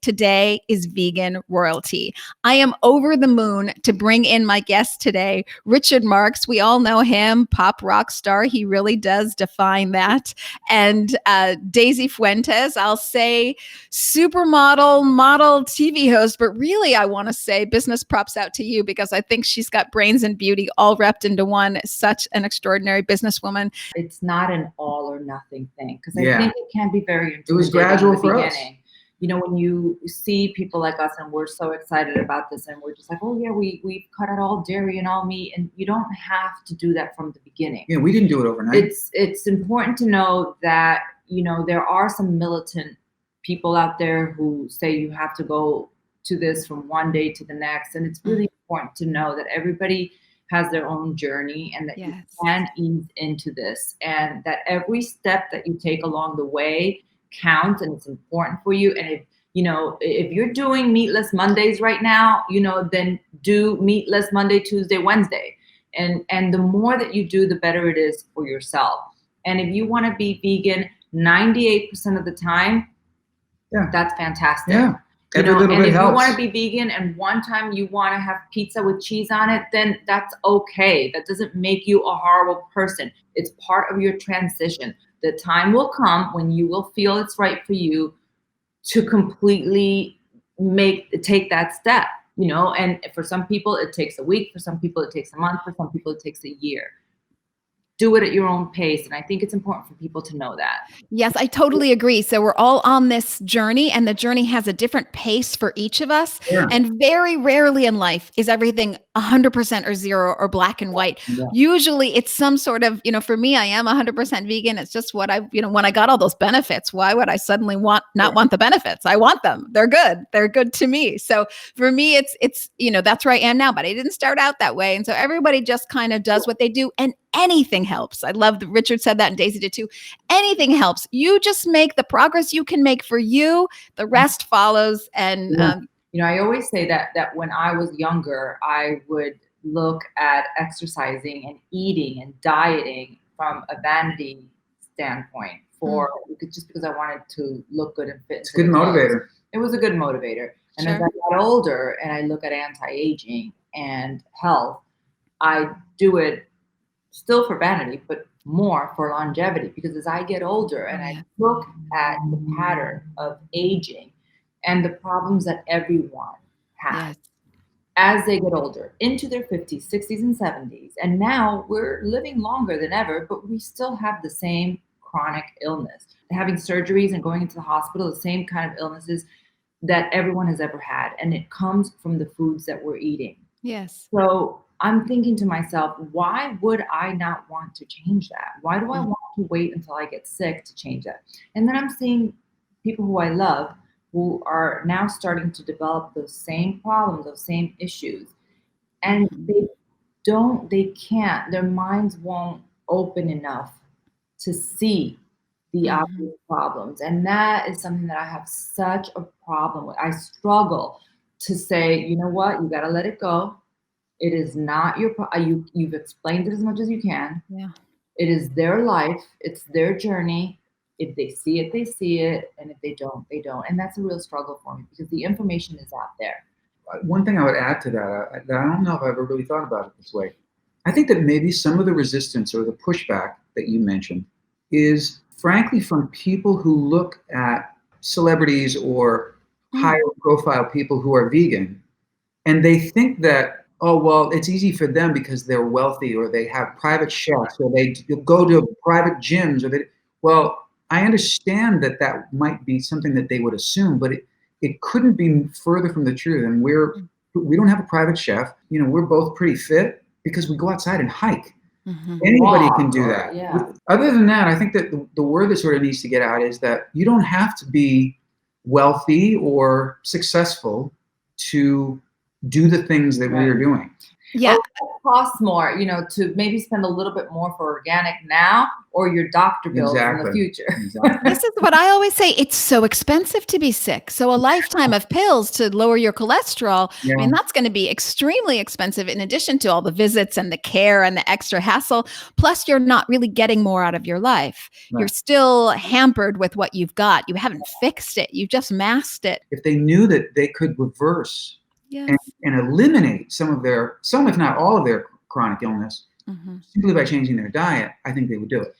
today is vegan royalty. I am over the moon to bring in my guest today, Richard Marx. We all know him, pop rock star. He really does define that. And Daisy Fuentes, I'll say supermodel, model, TV host, but really I want to say business props out to you because I think she's got brains and beauty all wrapped into one. Such an extraordinary businesswoman. It's not an all or nothing thing, because I think it can be very intimidating. It was gradual for us. You know, when you see people like us and we're so excited about this and we're just like, oh yeah, we've cut out all dairy and all meat, and you don't have to do that from the beginning. Yeah, we didn't do it overnight. It's important to know that, you know, there are some militant people out there who say you have to go to this from one day to the next, and it's really important to know that everybody has their own journey and that you can ease into this, and that every step that you take along the way counts and it's important for you. And if you're doing meatless Mondays right now, then do meatless Monday, Tuesday, Wednesday. And the more that you do, the better it is for yourself. And if you want to be vegan 98% of the time, that's fantastic. Yeah. Every little and bit if helps. You want to be vegan and one time you want to have pizza with cheese on it, then that's okay. That doesn't make you a horrible person. It's part of your transition. The time will come when you will feel it's right for you to completely take that step, and for some people it takes a week, for some people it takes a month, for some people it takes a year. Do it at your own pace. And I think it's important for people to know that. Yes, I totally agree. So we're all on this journey, and the journey has a different pace for each of us. Yeah. And very rarely in life is everything 100% or zero or black and white. Yeah. Usually it's some sort of, for me, I am 100% vegan. It's just what when I got all those benefits, why would I suddenly not want the benefits? I want them. They're good. They're good to me. So for me, it's that's where I am now, but I didn't start out that way. And so everybody just kind of does what they do, and anything helps. I love that Richard said that, and Daisy did too. Anything helps. You just make the progress you can make for you. The rest follows. And I always say that when I was younger, I would look at exercising and eating and dieting from a vanity standpoint just because I wanted to look good and fit. It's a good motivator. It was a good motivator. And as I got older and I look at anti-aging and health, I do it still for vanity, but more for longevity, because as I get older and I look at the pattern of aging and the problems that everyone has as they get older into their 50s, 60s, and 70s, and now we're living longer than ever, but we still have the same chronic illness, having surgeries and going into the hospital, the same kind of illnesses that everyone has ever had, and it comes from the foods that we're eating. Yes. So I'm thinking to myself, why would I not want to change that? Why do I want to wait until I get sick to change that? And then I'm seeing people who I love who are now starting to develop those same problems, those same issues. And they can't, their minds won't open enough to see the obvious problems. And that is something that I have such a problem with. I struggle to say, you know what, you got to let it go. It is not your you've explained it as much as you can. Yeah. It is their life. It's their journey. If they see it, they see it. And if they don't, they don't. And that's a real struggle for me because the information is out there. One thing I would add to that I don't know if I've ever really thought about it this way. I think that maybe some of the resistance or the pushback that you mentioned is frankly from people who look at celebrities or higher profile people who are vegan, and they think that, oh, well, it's easy for them because they're wealthy or they have private chefs or they go to private gyms. Well, I understand that might be something that they would assume, but it couldn't be further from the truth. And we don't have a private chef. We're both pretty fit because we go outside and hike. Mm-hmm. Anybody can do that. Yeah. Other than that, I think that the word that sort of needs to get out is that you don't have to be wealthy or successful to do the things that we are doing. Yeah. Or it costs more, to maybe spend a little bit more for organic now, or your doctor bills in the future. Exactly. This is what I always say. It's so expensive to be sick. So a lifetime of pills to lower your cholesterol, I mean, that's going to be extremely expensive in addition to all the visits and the care and the extra hassle. Plus, you're not really getting more out of your life. Right. You're still hampered with what you've got. You haven't fixed it. You've just masked it. If they knew that they could reverse and eliminate some, if not all of their chronic illness, simply by changing their diet, I think they would do it.